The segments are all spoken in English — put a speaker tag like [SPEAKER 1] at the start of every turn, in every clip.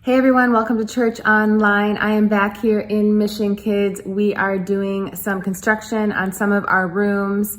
[SPEAKER 1] Hey everyone, welcome to Church Online. I am back here in Mission Kids. We are doing some construction on some of our rooms,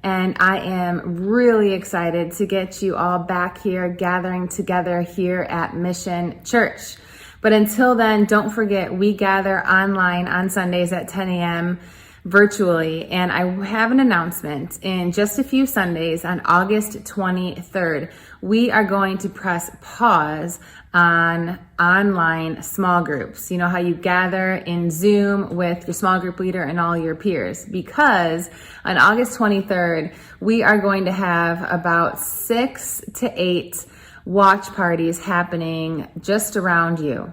[SPEAKER 1] and I am really excited to get you all back here gathering together here at Mission Church. But until then, don't forget, we gather online on Sundays at 10 a.m. virtually, and I have an announcement. In just a few Sundays on August 23rd, we are going to press pause on online small groups. You know how you gather in Zoom with your small group leader and all your peers, because on August 23rd, we are going to have about 6 to 8 watch parties happening just around you.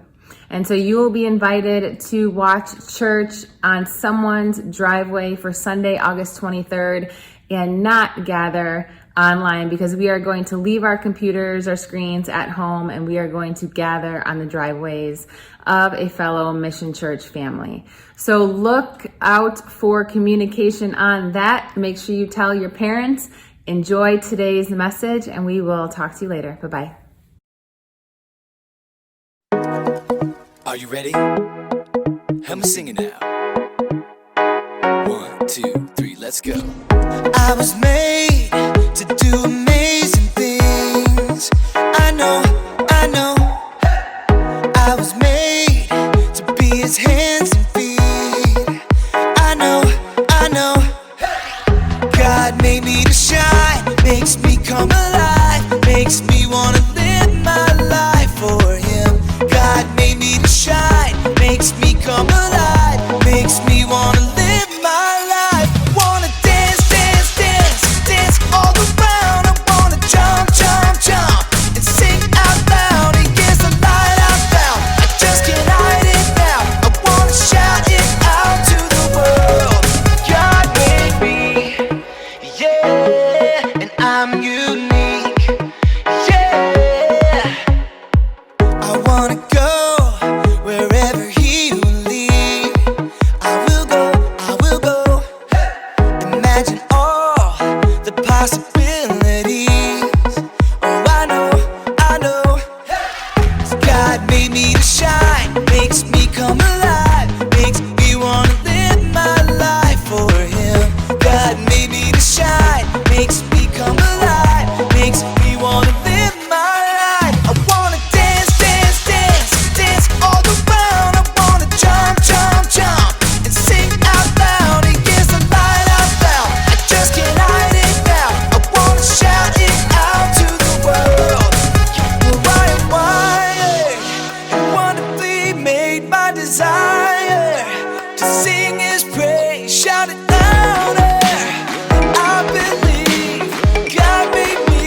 [SPEAKER 1] And so you will be invited to watch church on someone's driveway for Sunday, August 23rd, and not gather online, because we are going to leave our computers, our screens at home, and we are going to gather on the driveways of a fellow Mission Church family. So look out for communication on that. Make sure you tell your parents. Enjoy today's message, and we will talk to you later. Bye-bye.
[SPEAKER 2] Are you ready? Help me sing it now. 1, 2, 3, let's go. I was made to do amazing things. I know. I was made to be his hands and feet. I know. God made me to shine, makes me come alive, makes me wanna live my life for him. God made me to shine, makes me come alive, makes me wanna live my life. Wanna dance all around. I wanna jump and sing out loud. And here's the light I found, I just can't hide it now. I wanna shout it out to the world. God made me, yeah, and I'm unique, yeah. I wanna go wherever he will lead. I will go. Imagine all the possibilities. Oh, I know. God made me to shine, makes me come alive, makes me wanna live my life for him. God made me to shine, makes me come alive, makes me wanna live my life. I wanna dance all around. I wanna jump and sing out loud. And here's the light I found, I just can't hide it now. I wanna shout it out to the world. Well, I am wired and wonderfully made by desire to sing his praise, shout it louder. I believe God made me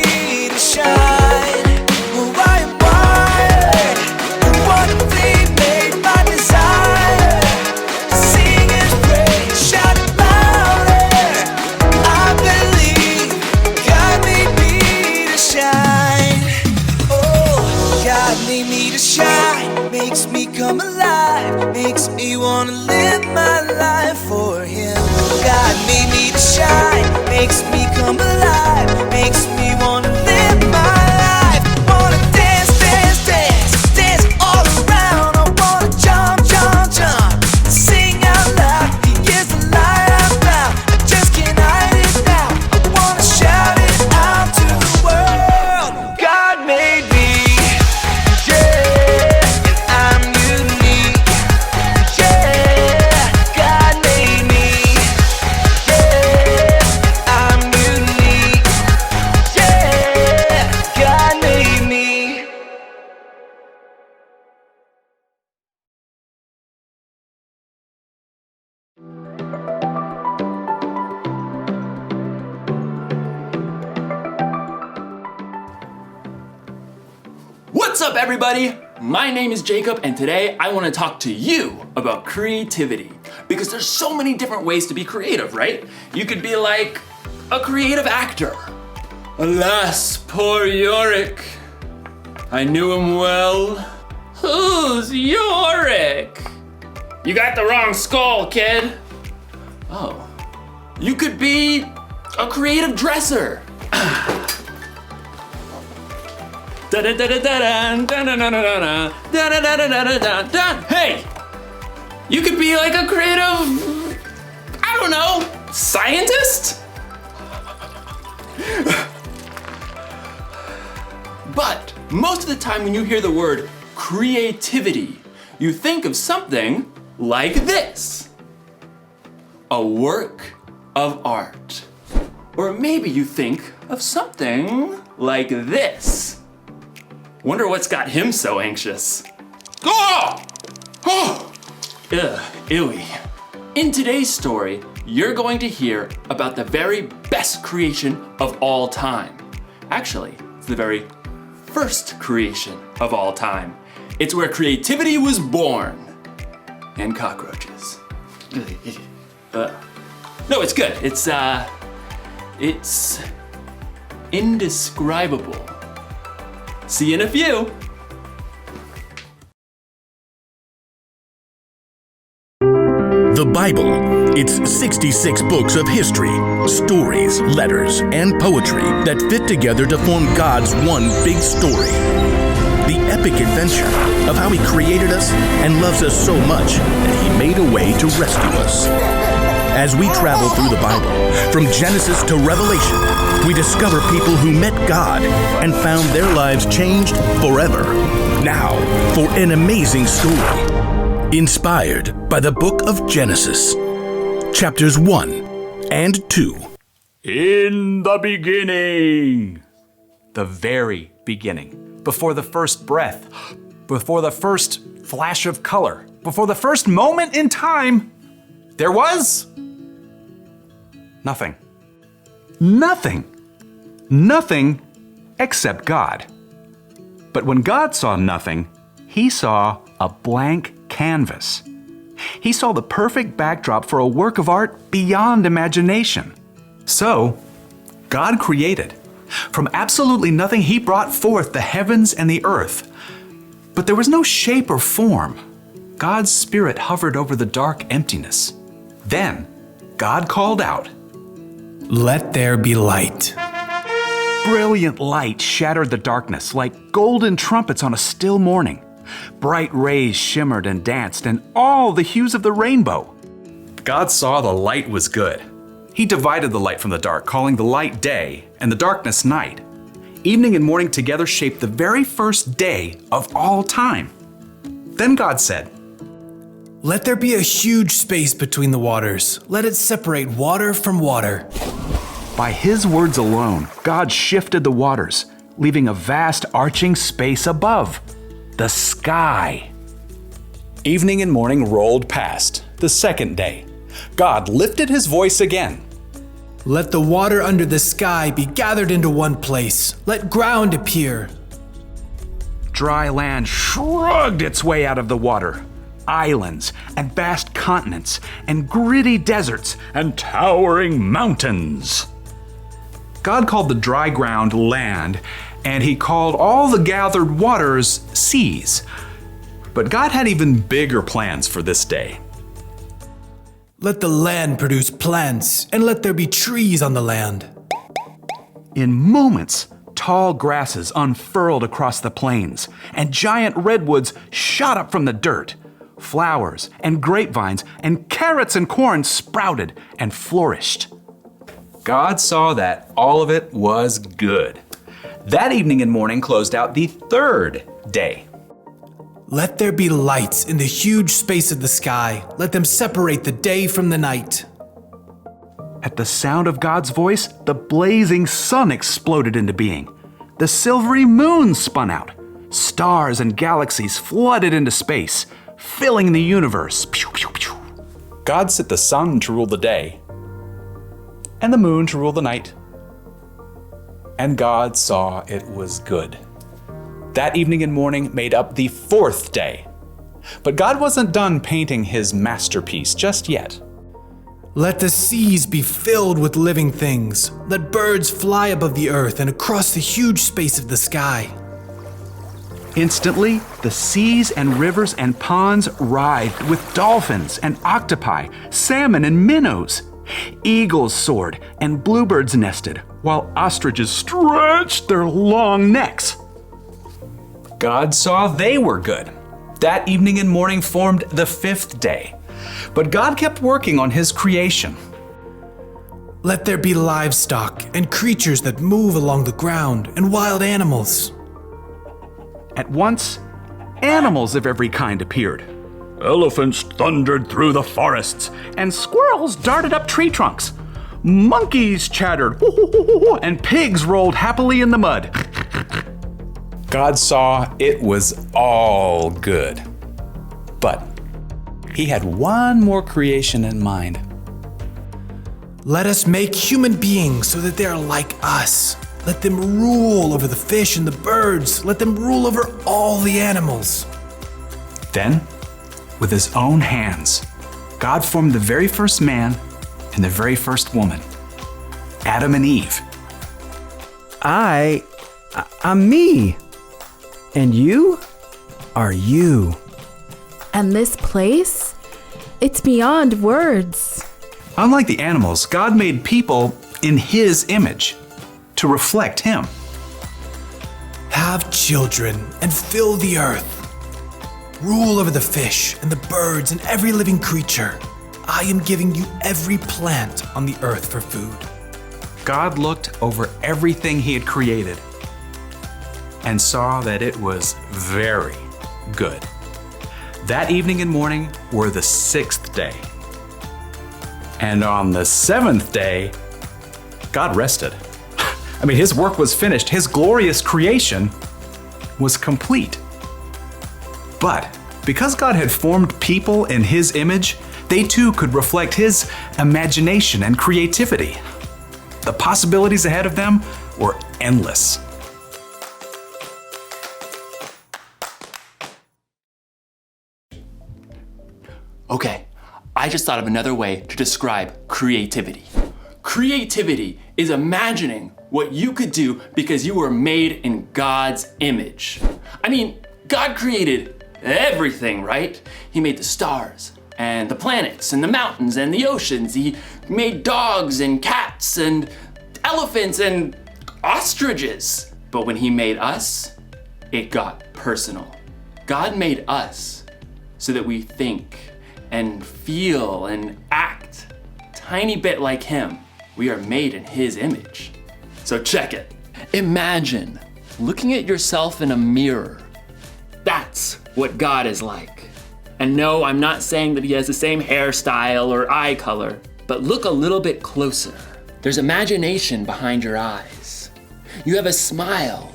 [SPEAKER 2] to shine. Well, I am wired and wonderfully made by desire to sing his praise, shout it louder. I believe God made me to shine. Oh, God made me to shine, makes me come alive, makes me wanna live my life for him. God made me to shine, makes me come alive, makes me wanna live my life. Wanna dance all around. I wanna jump, sing out loud. He is the light I found, I just can't hide it now. I wanna shout it out to the world. God made me, yeah, and I'm unique, yeah. God made me, yeah, I'm unique, yeah. God made me.
[SPEAKER 3] What's up, everybody? My name is Jacob, and today I want to talk to you about creativity, because there's so many different ways to be creative, right? You could be like a creative actor. Alas, poor Yorick. I knew him well. Who's Yorick? You got the wrong skull, kid. Oh. You could be a creative dresser. Hey! You could be like a creative, I don't know, scientist? But most of the time when you hear the word creativity, you think of something like this. A work of art. Or maybe you think of something like this. Wonder what's got him so anxious. Oh! Oh! Ugh, ewy. In today's story, you're going to hear about the very best creation of all time. Actually, it's the very first creation of all time. It's where creativity was born. And cockroaches. No, it's good. It's indescribable. See you in a few.
[SPEAKER 4] The Bible. It's 66 books of history, stories, letters, and poetry that fit together to form God's one big story. The epic adventure of how He created us and loves us so much that He made a way to rescue us. As we travel through the Bible, from Genesis to Revelation, we discover people who met God and found their lives changed forever. Now, for an amazing story. Inspired by the book of Genesis, chapters 1 and 2.
[SPEAKER 5] In the beginning. The very beginning. Before the first breath. Before the first flash of color. Before the first moment in time. There was nothing. Nothing. Nothing except God. But when God saw nothing, He saw a blank canvas. He saw the perfect backdrop for a work of art beyond imagination. So, God created. From absolutely nothing, He brought forth the heavens and the earth. But there was no shape or form. God's Spirit hovered over the dark emptiness. Then, God called out,
[SPEAKER 6] "Let there be light."
[SPEAKER 5] Brilliant light shattered the darkness like golden trumpets on a still morning. Bright rays shimmered and danced in all the hues of the rainbow. God saw the light was good. He divided the light from the dark, calling the light day and the darkness night. Evening and morning together shaped the very first day of all time. Then God said,
[SPEAKER 6] "Let there be a huge space between the waters. Let it separate water from water."
[SPEAKER 5] By His words alone, God shifted the waters, leaving a vast arching space above. The sky. Evening and morning rolled past, the second day. God lifted His voice again.
[SPEAKER 6] "Let the water under the sky be gathered into one place. Let ground appear."
[SPEAKER 5] Dry land shrugged its way out of the water. Islands and vast continents and gritty deserts and towering mountains. God called the dry ground land, and He called all the gathered waters seas. But God had even bigger plans for this day.
[SPEAKER 6] "Let the land produce plants, and let there be trees on the land."
[SPEAKER 5] In moments, tall grasses unfurled across the plains, and giant redwoods shot up from the dirt. Flowers and grapevines and carrots and corn sprouted and flourished. God saw that all of it was good. That evening and morning closed out the third day.
[SPEAKER 6] "Let there be lights in the huge space of the sky. Let them separate the day from the night."
[SPEAKER 5] At the sound of God's voice, the blazing sun exploded into being. The silvery moon spun out. Stars and galaxies flooded into space, filling the universe. Pew, pew, pew. God set the sun to rule the day, and the moon to rule the night. And God saw it was good. That evening and morning made up the fourth day. But God wasn't done painting His masterpiece just yet.
[SPEAKER 6] "Let the seas be filled with living things. Let birds fly above the earth and across the huge space of the sky."
[SPEAKER 5] Instantly, the seas and rivers and ponds writhed with dolphins and octopi, salmon and minnows. Eagles soared and bluebirds nested, while ostriches stretched their long necks. God saw they were good. That evening and morning formed the 5th day. But God kept working on his creation.
[SPEAKER 6] Let there be livestock and creatures that move along the ground and wild animals.
[SPEAKER 5] At once, animals of every kind appeared. Elephants thundered through the forests, and squirrels darted up tree trunks. Monkeys chattered, and pigs rolled happily in the mud. God saw it was all good. But he had one more creation in mind.
[SPEAKER 6] Let us make human beings so that they are like us. Let them rule over the fish and the birds. Let them rule over all the animals.
[SPEAKER 5] Then, with his own hands, God formed the very first man and the very first woman, Adam and Eve.
[SPEAKER 7] I'm me. And you are you.
[SPEAKER 8] And this place? It's beyond words.
[SPEAKER 5] Unlike the animals, God made people in his image to reflect him.
[SPEAKER 6] Have children and fill the earth. Rule over the fish and the birds and every living creature. I am giving you every plant on the earth for food.
[SPEAKER 5] God looked over everything he had created and saw that it was very good. That evening and morning were the 6th day. And on the 7th day, God rested. I mean, his work was finished. His glorious creation was complete. But because God had formed people in his image, they too could reflect his imagination and creativity. The possibilities ahead of them were endless.
[SPEAKER 3] Okay, I just thought of another way to describe creativity. Creativity is imagining what you could do because you were made in God's image. I mean, God created everything, right? He made the stars and the planets and the mountains and the oceans. He made dogs and cats and elephants and ostriches. But when he made us, it got personal. God made us so that we think and feel and act a tiny bit like him. We are made in his image. So check it. Imagine looking at yourself in a mirror. That's what God is like. And no, I'm not saying that he has the same hairstyle or eye color, but look a little bit closer. There's imagination behind your eyes. You have a smile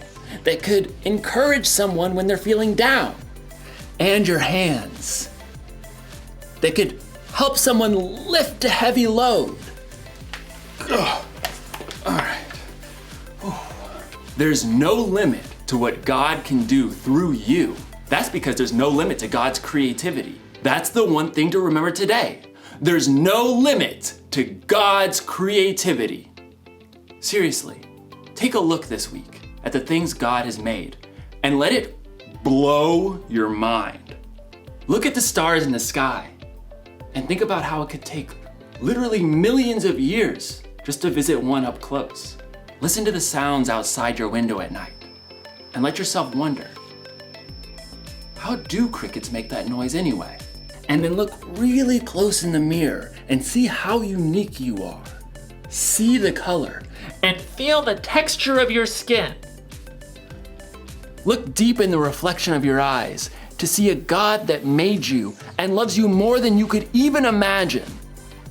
[SPEAKER 3] that could encourage someone when they're feeling down. And your hands that could help someone lift a heavy load. Ugh. All right. There's no limit to what God can do through you. That's because there's no limit to God's creativity. That's the one thing to remember today. There's no limit to God's creativity. Seriously, take a look this week at the things God has made and let it blow your mind. Look at the stars in the sky and think about how it could take literally millions of years just to visit one up close. Listen to the sounds outside your window at night and let yourself wonder, how do crickets make that noise anyway? And then look really close in the mirror and see how unique you are. See the color and feel the texture of your skin. Look deep in the reflection of your eyes to see a God that made you and loves you more than you could even imagine.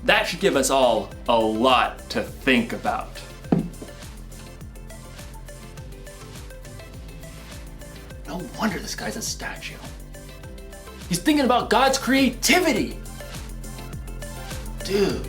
[SPEAKER 3] That should give us all a lot to think about. No wonder this guy's a statue. He's thinking about God's creativity. Dude.